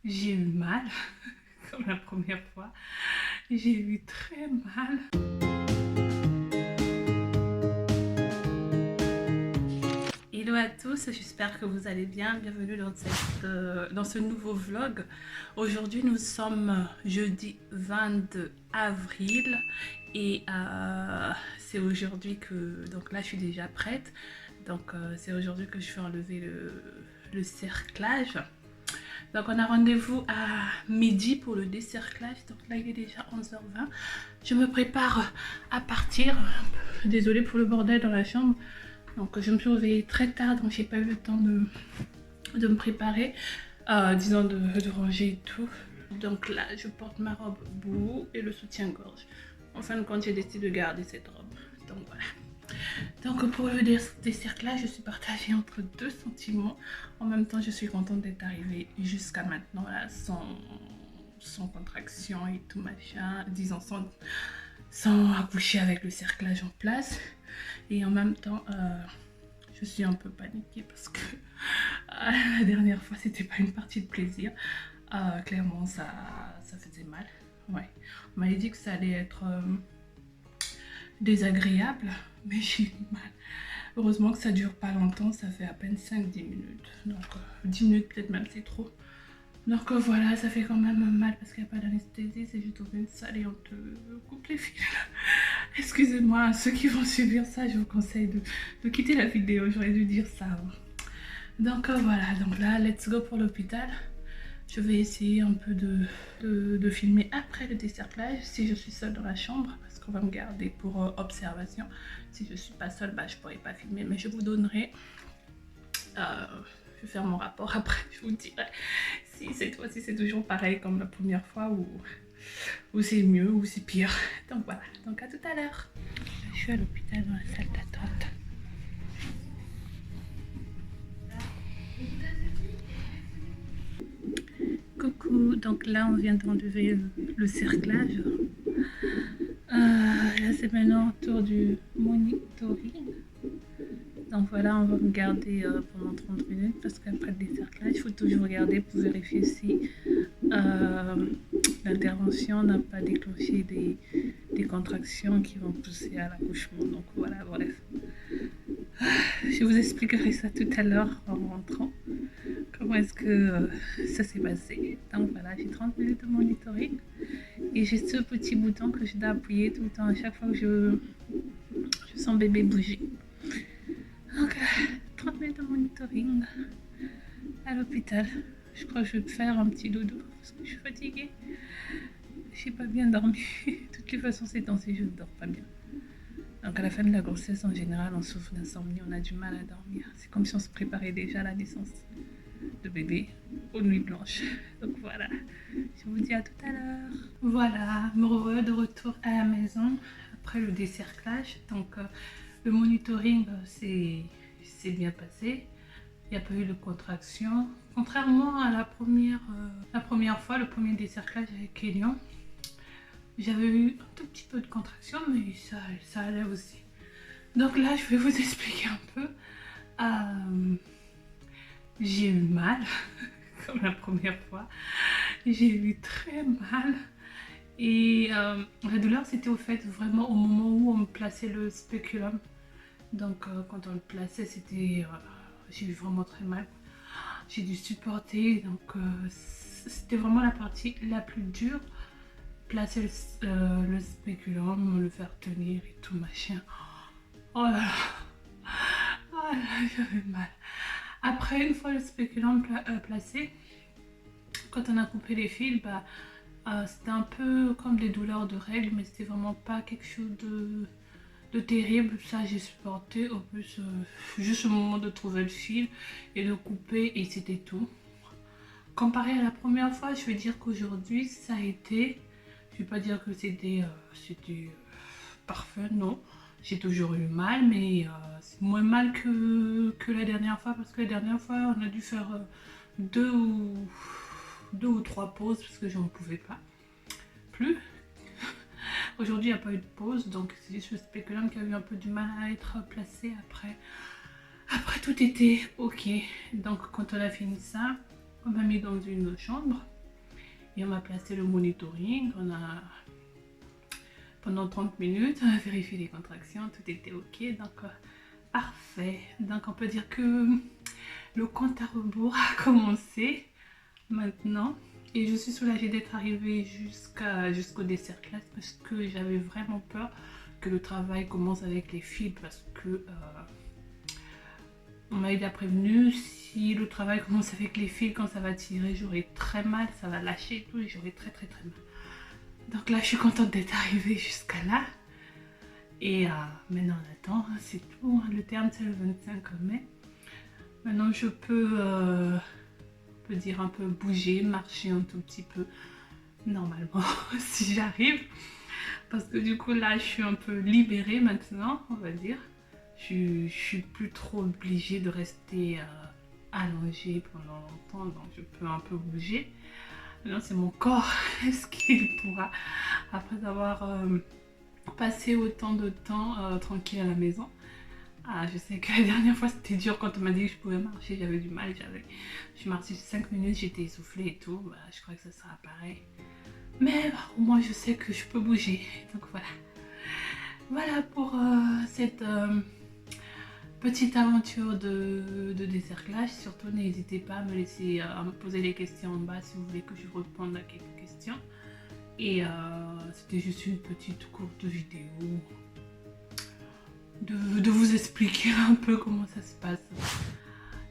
j'ai eu mal, comme la première fois. J'ai eu très mal. Hello à tous, j'espère que vous allez bien. Bienvenue dans ce nouveau vlog. Aujourd'hui, nous sommes jeudi 22 avril et c'est aujourd'hui que... Donc là, je suis déjà prête. Donc c'est aujourd'hui que je vais enlever le cerclage. Donc on a rendez-vous à midi pour le décerclage. Donc là il est déjà 11h20. Je me prépare à partir. Désolée pour le bordel dans la chambre. Donc je me suis réveillée très tard, donc j'ai pas eu le temps de me préparer. Disons de ranger et tout. Donc là je porte ma robe boue et le soutien-gorge. En fin de compte j'ai décidé de garder cette robe. Donc voilà. Donc pour le décerclage, je suis partagée entre deux sentiments. En même temps, je suis contente d'être arrivée jusqu'à maintenant là, sans contraction et tout machin, disons sans accoucher avec le cerclage en place. Et en même temps, je suis un peu paniquée parce que la dernière fois, c'était pas une partie de plaisir. Clairement, ça faisait mal. Ouais. On m'avait dit que ça allait être désagréable, mais j'ai eu mal. Heureusement que ça dure pas longtemps, ça fait à peine 5-10 minutes. Donc 10 minutes peut-être même c'est trop. Donc voilà, ça fait quand même mal parce qu'il n'y a pas d'anesthésie, c'est juste une salle et on te coupe les fils. Excusez-moi, ceux qui vont subir ça, je vous conseille de quitter la vidéo, j'aurais dû dire ça avant. Donc voilà, donc là, let's go pour l'hôpital. Je vais essayer un peu de filmer après le décerclage si je suis seule dans la chambre parce qu'on va me garder pour observation. Si je suis pas seule, bah, je pourrais pas filmer, mais je vous donnerai. Je vais faire mon rapport après, je vous dirai si cette fois-ci c'est toujours pareil comme la première fois ou c'est mieux ou c'est pire. Donc voilà, donc à tout à l'heure. Je suis à l'hôpital dans la salle d'attente. Coucou, donc là on vient d'enlever le cerclage. Là c'est maintenant au tour du monitoring. Donc voilà, on va regarder pendant 30 minutes parce qu'après le décerclage, il faut toujours regarder pour vérifier si l'intervention n'a pas déclenché des contractions qui vont pousser à l'accouchement. Donc voilà, bref. Je vous expliquerai ça tout à l'heure en rentrant. Comment est-ce que ça s'est passé. Donc voilà, j'ai 30 minutes de monitoring et j'ai ce petit bouton que je dois appuyer tout le temps à chaque fois que je sens bébé bouger. Donc 30 minutes de monitoring à l'hôpital. Je crois que je vais faire un petit dodo parce que je suis fatiguée. J'ai pas bien dormi. De toutes les façons, ces temps-ci, je ne dors pas bien. Donc à la fin de la grossesse, en général, on souffre d'insomnie, on a du mal à dormir. C'est comme si on se préparait déjà à la naissance de bébé aux nuits blanches. Donc voilà, je vous dis à tout à l'heure. Voilà, me revoilà de retour à la maison après le décerclage. Donc le monitoring c'est bien passé. Il n'y a pas eu de contraction. Contrairement à la première fois, le premier décerclage avec Kélian, j'avais eu un tout petit peu de contraction, mais ça allait aussi. Donc là, je vais vous expliquer un peu. J'ai eu mal, comme la première fois. J'ai eu très mal. Et la douleur, c'était au fait vraiment au moment où on me plaçait le spéculum. Donc quand on le plaçait, c'était... j'ai eu vraiment très mal. J'ai dû supporter, donc c'était vraiment la partie la plus dure. Placer le spéculum, le faire tenir et tout machin. Oh là là, oh là là, j'avais mal. Après, une fois le spéculum placé, quand on a coupé les fils, bah, c'était un peu comme des douleurs de règles, mais c'était vraiment pas quelque chose de terrible. Ça, j'ai supporté. Au plus, juste au moment de trouver le fil et de couper, et c'était tout. Comparé à la première fois, je vais dire qu'aujourd'hui, ça a été... Je vais pas dire que c'était parfait, non. J'ai toujours eu mal, mais c'est moins mal que la dernière fois, parce que la dernière fois, on a dû faire deux ou trois pauses parce que je n'en pouvais pas plus. Aujourd'hui, il n'y a pas eu de pause, donc c'est juste le spéculum qui a eu un peu du mal à être placé après. Après, tout était ok. Donc, quand on a fini ça, on m'a mis dans une chambre et on m'a placé le monitoring. On a pendant 30 minutes, on a vérifié les contractions, tout était ok, donc parfait. Donc on peut dire que le compte à rebours a commencé maintenant. Et je suis soulagée d'être arrivée jusqu'au dessert class parce que j'avais vraiment peur que le travail commence avec les fils parce que on m'avait déjà prévenu, si le travail commence avec les fils, quand ça va tirer, j'aurai très mal, ça va lâcher et tout et j'aurai très mal. Donc là, je suis contente d'être arrivée jusqu'à là. Et maintenant, on attend, c'est tout. Le terme, c'est le 25 mai. Maintenant, je peux dire un peu bouger, marcher un tout petit peu normalement si j'arrive, parce que du coup là je suis un peu libérée maintenant, on va dire. Je suis plus trop obligée de rester allongée pendant longtemps, donc je peux un peu bouger. Maintenant c'est mon corps est-ce qu'il pourra, après avoir passé autant de temps tranquille à la maison. Je sais que la dernière fois c'était dur quand on m'a dit que je pouvais marcher, j'avais du mal, je suis marchée 5 minutes, j'étais essoufflée et tout, je crois que ça sera pareil. Mais au moins je sais que je peux bouger, donc voilà. Voilà pour cette petite aventure de dessert clash. Surtout n'hésitez pas à me laisser, à me poser les questions en bas si vous voulez que je réponde à quelques questions. Et c'était juste une petite courte vidéo. De vous expliquer un peu comment ça se passe.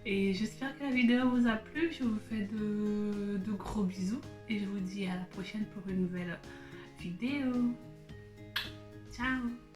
Et j'espère que la vidéo vous a plu. Je vous fais de gros bisous. Et je vous dis à la prochaine pour une nouvelle vidéo. Ciao!